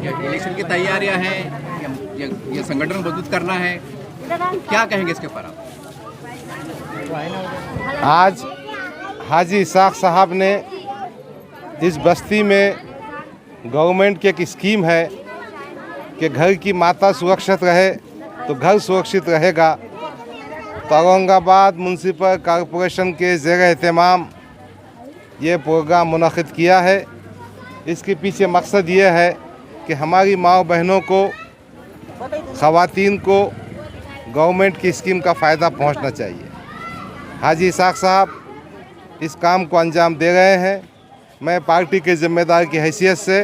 Election की तैयारियां हैं, ये संगठन मजबूत करना है, क्या कहेंगे इसके ऊपर आप? आज हाजी इसाक साहब ने इस बस्ती में गवर्नमेंट की एक स्कीम है कि घर की माता सुरक्षित रहे तो घर सुरक्षित रहेगा। तो औरंगाबाद म्युनिसिपल कॉरपोरेशन के ज़ेर एहतमाम ये प्रोग्राम मुनक़िद किया है। इसके पीछे मकसद ये है कि हमारी माँ बहनों को, ख़वातीन को गवर्नमेंट की स्कीम का फ़ायदा पहुंचना चाहिए। हाजी इसाक साहब इस काम को अंजाम दे रहे हैं। मैं पार्टी के ज़िम्मेदार की हैसियत से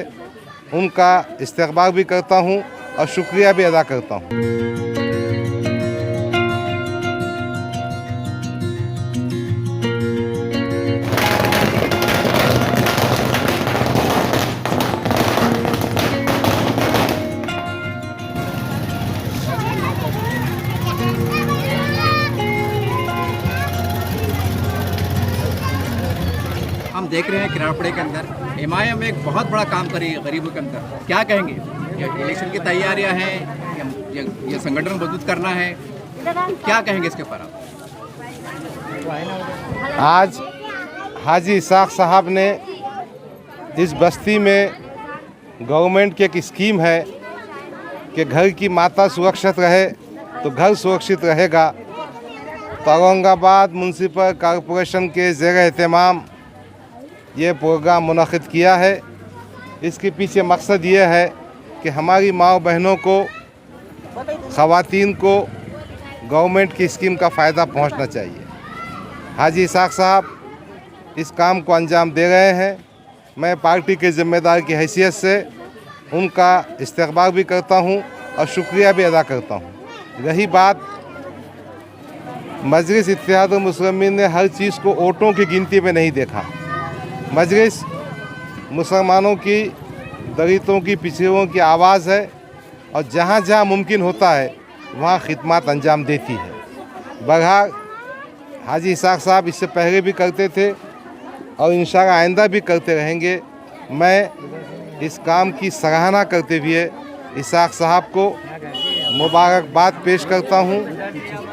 उनका इस्तक़बाल भी करता हूं और शुक्रिया भी अदा करता हूं। हम देख रहे हैं किराड़पड़े के अंदर एमआईएम एक बहुत बड़ा काम करी है गरीबों के अंदर, क्या कहेंगे? ये इलेक्शन की तैयारियां हैं, ये संगठन मजबूत करना है, क्या कहेंगे इसके ऊपर आप? आज हाजी इसाक साहब ने इस बस्ती में गवर्नमेंट की एक स्कीम है कि घर की माता सुरक्षित रहे तो घर सुरक्षित रहेगा। तो औरंगाबाद म्युनिसिपल कॉरपोरेशन के ज़ेर एहतमाम ये प्रोग्राम मुनक़िद किया है। इसके पीछे मकसद ये है कि हमारी माँ बहनों को, ख़वातीन को गवर्नमेंट की स्कीम का फ़ायदा पहुंचना चाहिए। हाजी इसाक साहब इस काम को अंजाम दे रहे हैं। मैं पार्टी के ज़िम्मेदार की हैसियत से उनका इस्तक़बाल भी करता हूं और शुक्रिया भी अदा करता हूं। रही बात, मजलिस इत्तेहादुल मुस्लिमीन ने हर चीज़ को वोटों की गिनती में नहीं देखा। मजलिस मुसलमानों की, दलितों की, पिछड़ों की आवाज़ है और जहाँ जहाँ मुमकिन होता है वहाँ खिदमत अंजाम देती है। बहरहाल हाजी इसाक साहब इससे पहले भी करते थे और इंशाअल्लाह आइंदा भी करते रहेंगे। मैं इस काम की सराहना करते हुए इसाक साहब को मुबारकबाद पेश करता हूँ।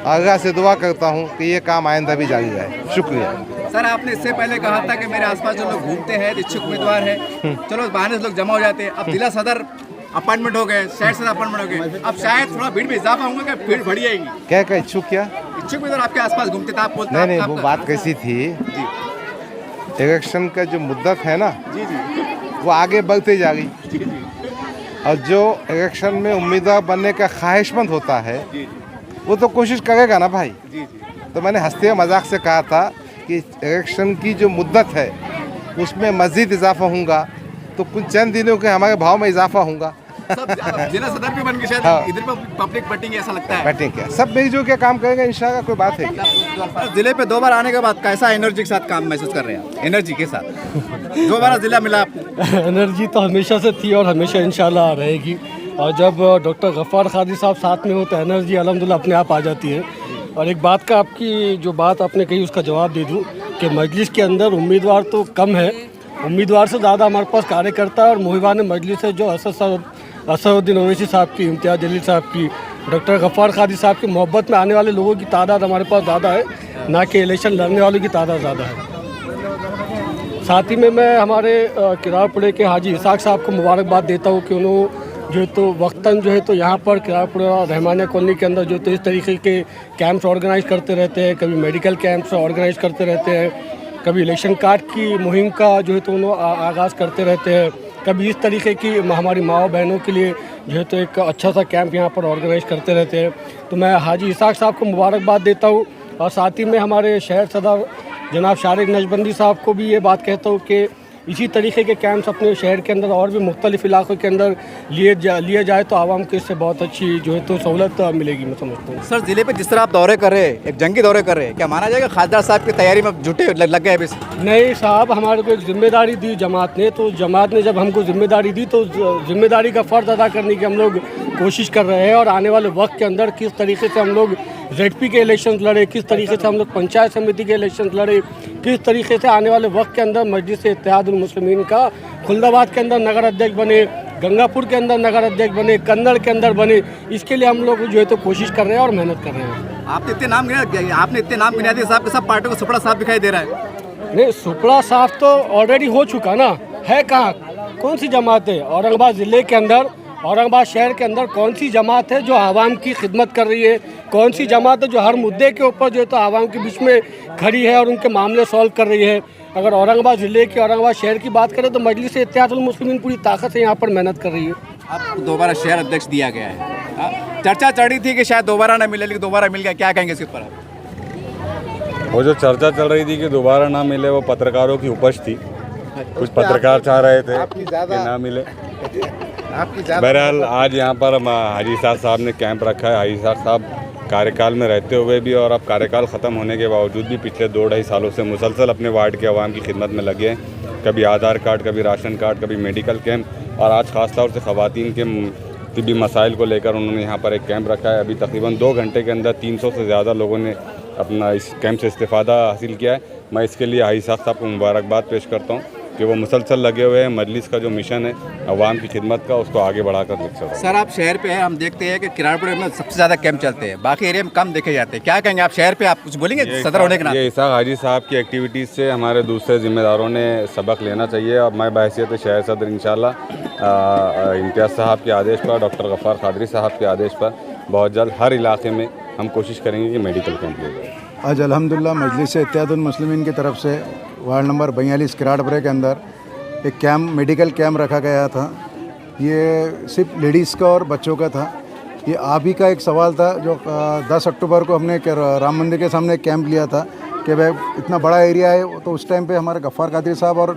अल्लाह से दुआ करता हूँ कि ये काम आइंदा भी जारी रहे। शुक्रिया। सर, आपने इससे पहले कहा था कि मेरे आसपास जो लोग घूमते हैं, इच्छुक उम्मीदवार हैं, चलो बहाने से लोग जमा हो जाते हैं। अब जिला सदर अपॉइंटमेंट हो गए, शहर सदर अपॉइंटमेंट हो गए, अब शायद थोड़ा भीड़ में इजाफा होगा कि भीड़ बढ़ी जाएगी। क्या इच्छुक क्या इच्छुक उम्मीदवार आपके आसपास घूमते थे, आप बोलते नहीं, वो बात कैसी थी, इलेक्शन का जो मुद्दत है ना, वो आगे बढ़ते जा रही और जो इलेक्शन में उम्मीदवार बनने का ख्वाहिशमंद होता है वो तो कोशिश करेगा ना भाई। तो मैंने हंसते मजाक से कहा था कि इलेक्शन की जो मुद्दत है उसमें मज़ीद इजाफा होगा तो कुछ चंद दिनों के हमारे भाव में इजाफा होगा। जिला सदर भी बन के शायद हाँ। इधर पर पब्लिक बैटिंग ऐसा लगता है। बैटिंग क्या, सब मिलजुल के काम करेंगे इंशाल्लाह। कोई बात है क्या? जिले पे 2 बार आने के बाद कैसा एनर्जी के साथ काम महसूस कर रहे हैं? एनर्जी के साथ 2 बार जिला मिला आपको। एनर्जी तो हमेशा से थी और हमेशा इंशाल्लाह रहेगी। और जब डॉक्टर गफ्फार कादी साहब साथ में हो तो एनर्जी अल्हम्दुलिल्लाह अपने आप आ जाती है। और एक बात का, आपकी जो बात आपने कही उसका जवाब दे दूं कि मजलिस के अंदर उम्मीदवार तो कम है, उम्मीदवार से ज़्यादा हमारे पास कार्यकर्ता है। और मुहिबान मजलिस है जो असदुद्दीन ओवैसी साहब की, इम्तियाज़ जलील साहब की, डॉक्टर गफ्फार कादी साहब की मोहब्बत में आने वाले लोगों की तादाद हमारे पास ज़्यादा है, ना कि इलेक्शन लड़ने वालों की तादाद ज़्यादा है। साथ ही में मैं हमारे किराड़पुरे के हाजी इसाक साहब को मुबारकबाद देता हूँ कि उन्होंने जो तो वक्तन जो है तो यहाँ पर किराड़पुरा रहमानिया कॉलोनी के अंदर जो तो इस तरीके के कैंप्स ऑर्गेनाइज करते रहते हैं। कभी मेडिकल कैंप्स ऑर्गेनाइज करते रहते हैं, कभी इलेक्शन कार्ड की मुहिम का जो है तो उन्होंने आगाज़ करते रहते हैं, कभी इस तरीके की हमारी माँ बहनों के लिए जो है तो एक अच्छा सा कैंप यहाँ पर ऑर्गेनाइज करते रहते हैं। तो मैं हाजी इसाक साहब को मुबारकबाद देता हूँ। और साथ ही में हमारे शहर सदर जनाब शारिक नशबंदी साहब को भी ये बात कहता हूँ कि इसी तरीके के कैंप्स अपने शहर के अंदर और भी मुख्तलिफ इलाकों के अंदर लिए जाए तो आवाम को इससे बहुत अच्छी जो है तो सहूलत मिलेगी, मैं समझता हूँ। सर, जिले पे जिस तरह आप दौरे कर रहे हैं, एक जंगी दौरे कर रहे हैं, क्या माना जाएगा खासदार साहब की तैयारी में जुटे लग गए अभी? नहीं साहब, हमारे को एक जिम्मेदारी दी जमात ने, तो जमात ने जब हमको जिम्मेदारी दी तो जिम्मेदारी का फ़र्ज़ अदा करने की हम लोग कोशिश कर रहे हैं। और आने वाले वक्त के अंदर किस तरीके से हम लोग ZP के इलेक्शन लड़े, किस तरीके से हम लोग पंचायत समिति के इलेक्शन लड़े, किस तरीके से आने वाले वक्त के अंदर मजलिस इत्तेहादुल मुस्लिमीन का खुलदाबाद के अंदर नगर अध्यक्ष बने, गंगापुर के अंदर नगर अध्यक्ष बने, कन्नड़ के अंदर बने। इसके लिए हम लोग जो है तो कोशिश कर रहे हैं और मेहनत कर रहे हैं। आपने इतने नाम गिना दिए साहब के, सब पार्टियों को सुपड़ा साफ दिखाई दे रहा है। नहीं, सुपड़ा साफ तो ऑलरेडी हो चुका ना है। कहाँ, कौन सी जमात है औरंगाबाद ज़िले के अंदर, औरंगाबाद शहर के अंदर कौन सी जमात है जो आवाम की खिदमत कर रही है? कौन सी जमात है जो हर मुद्दे के ऊपर जो है तो आवाम के बीच में खड़ी है और उनके मामले सॉल्व कर रही है? अगर औरंगाबाद ज़िले की, औरंगाबाद शहर की बात करें तो मजलिस इत्तेहादुल मुस्लिमीन पूरी ताकत से यहाँ पर मेहनत कर रही है। आपको दोबारा शहर अध्यक्ष दिया गया है, चर्चा चल रही थी कि शायद दोबारा ना मिले, लेकिन दोबारा मिल गया, क्या कहेंगे इसके ऊपर आप? वो जो चर्चा चल रही थी कि दोबारा ना मिले, वो पत्रकारों की उपज थी। कुछ पत्रकार चाह रहे थे कि ना मिले। बहरहाल आज यहाँ पर हाजी साहब ने कैंप रखा है। हाजी साहब कार्यकाल में रहते हुए भी और अब कार्यकाल ख़त्म होने के बावजूद भी पिछले 2-2.5 सालों से मुसलसल अपने वार्ड के अवाम की खिदमत में लगे हैं। कभी आधार कार्ड, कभी राशन कार्ड, कभी मेडिकल कैंप, और आज ख़ास तौर से ख़वातीन के तिब्बी मसाइल को लेकर उन्होंने यहाँ पर एक कैंप रखा है। अभी तकरीबन 2 घंटे के अंदर 300 से ज़्यादा लोगों ने अपना इस कैंप से इस्तेफ़ादा हासिल किया है। मैं इसके लिए हाजी साहब को मुबारकबाद पेश करता हूँ कि वो मुसलसल लगे हुए हैं। मजलिस का जो मिशन है अवाम की खिदमत का, उसको आगे बढ़ाकर लेकर चल। सर, आप शहर पे हैं, हम देखते हैं कि किराड़पुर में सबसे ज़्यादा कैंप चलते हैं, बाकी एरिया में कम देखे जाते हैं। क्या कहेंगे आप शहर पे, आप कुछ बोलेंगे सदर होने के नाते? ये इसाक हाजी साहब की एक्टिविटीज़ से हमारे दूसरे ज़िम्मेदारों ने सबक लेना चाहिए। और मैं बहैसियत शहर सदर इंशाल्लाह इम्तियाज़ साहब के आदेश पर, डॉक्टर गफ़ार क़ादरी साहब के आदेश पर बहुत जल्द हर इलाके में हम कोशिश करेंगे कि मेडिकल कैंप लिया जाए। आज अल्हम्दुलिल्लाह मजलिस इत्तेहादुल मुस्लिमीन की तरफ से वार्ड नंबर 42 किराड़पुरे के अंदर एक कैंप, मेडिकल कैंप रखा गया था। ये सिर्फ लेडीज़ का और बच्चों का था। ये आप ही का एक सवाल था जो 10 अक्टूबर को हमने राम मंदिर के सामने एक कैंप लिया था कि भाई इतना बड़ा एरिया है, तो उस टाइम पे हमारे गफ़ार क़ादरी साहब और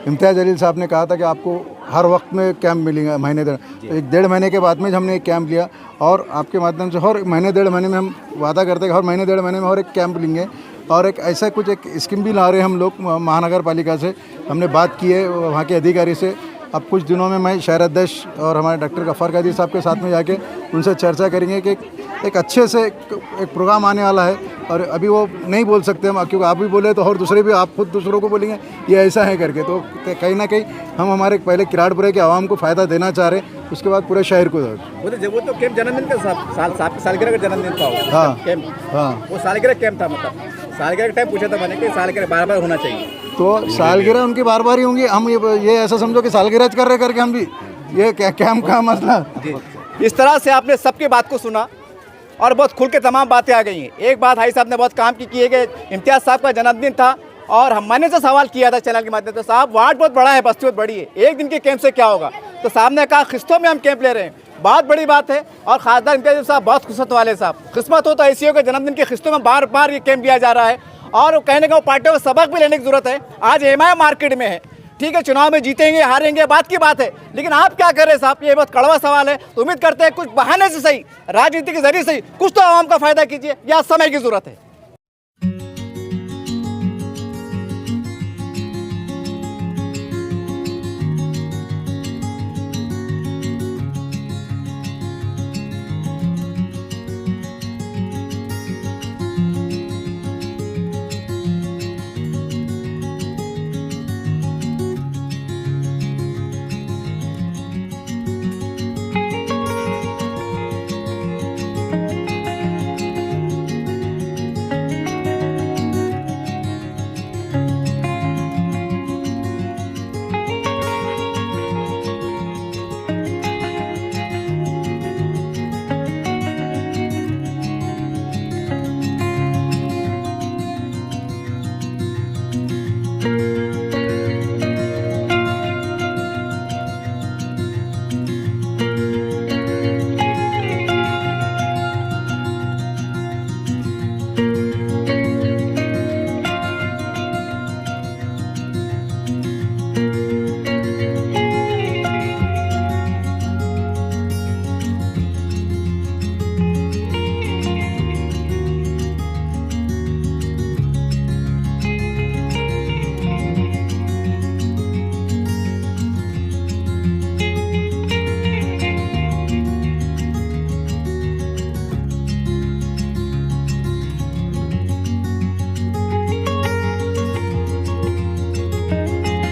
इम्तियाज़ जलील साहब ने कहा था कि आपको हर वक्त में कैंप मिलेगा, महीने डेढ़, तो 1-1.5 महीने के बाद में हमने एक कैंप लिया। और आपके माध्यम से हर महीने 1.5 महीने में हम वादा करते हैं कि हर महीने 1.5 महीने में और एक कैंप लेंगे। और एक ऐसा कुछ एक स्कीम भी ला रहे हैं हम लोग महानगर पालिका से, हमने बात की है वहाँ के अधिकारी से। अब कुछ दिनों में मैं शहर अध्यक्ष और हमारे डॉक्टर गफ़ार क़ादरी साहब के साथ में जाके उनसे चर्चा करेंगे कि एक अच्छे से एक प्रोग्राम आने वाला है। और अभी वो नहीं बोल सकते हम, क्योंकि आप भी बोले तो और दूसरे भी, आप खुद दूसरों को बोलेंगे ये ऐसा है करके, तो कहीं ना कहीं हम हमारे पहले किराड़पुरे के आवाम को फ़ायदा देना चाह रहे हैं, उसके बाद पूरे शहर को। वो तो कैंप जन्मदिन का सालगिरह का जन्मदिन था। हाँ कैंप, हाँ, वो सालगिरह कैंप था, मतलब सालगिरह का टाइम पूछा था मैंने कि सालगिरह बार-बार होना चाहिए। तो सालगिरह उनकी बार बार ही होंगी। हम ये ऐसा समझो कि सालगिरह कर रहे करके हम भी ये कैंप का मसला। इस तरह से आपने सबकी बात को सुना और बहुत खुल के तमाम बातें आ गई हैं। एक बात हाजी साहब ने बहुत काम की है कि इम्तियाज़ साहब का जन्मदिन था और मैंने से सवाल किया था चैनल के माध्यम से, साहब वार्ड बहुत बड़ा है, बस्ती बहुत बड़ी है, एक दिन के कैंप से क्या होगा? तो साहब ने कहा किस्तों में हम कैंप ले रहे हैं, बहुत बड़ी बात है। और खासदार इम्तियाज़ साहब बहुत किस्मत वाले साहब, किस्मत हो तो ऐसी हो कि जन्मदिन की किस्तों में बार बार ये कैंप लिया जा रहा है। और कहने का वो पार्टियों को सबक भी लेने की जरूरत है। आज एमआईएम मार्केट में है, ठीक है, चुनाव में जीतेंगे हारेंगे बात की बात है, लेकिन आप क्या कर रहे हैं साहब, ये बहुत कड़वा सवाल है। तो उम्मीद करते हैं कुछ बहाने से सही, राजनीति के जरिए सही कुछ तो आवाम का फायदा कीजिए, या समय की जरूरत है।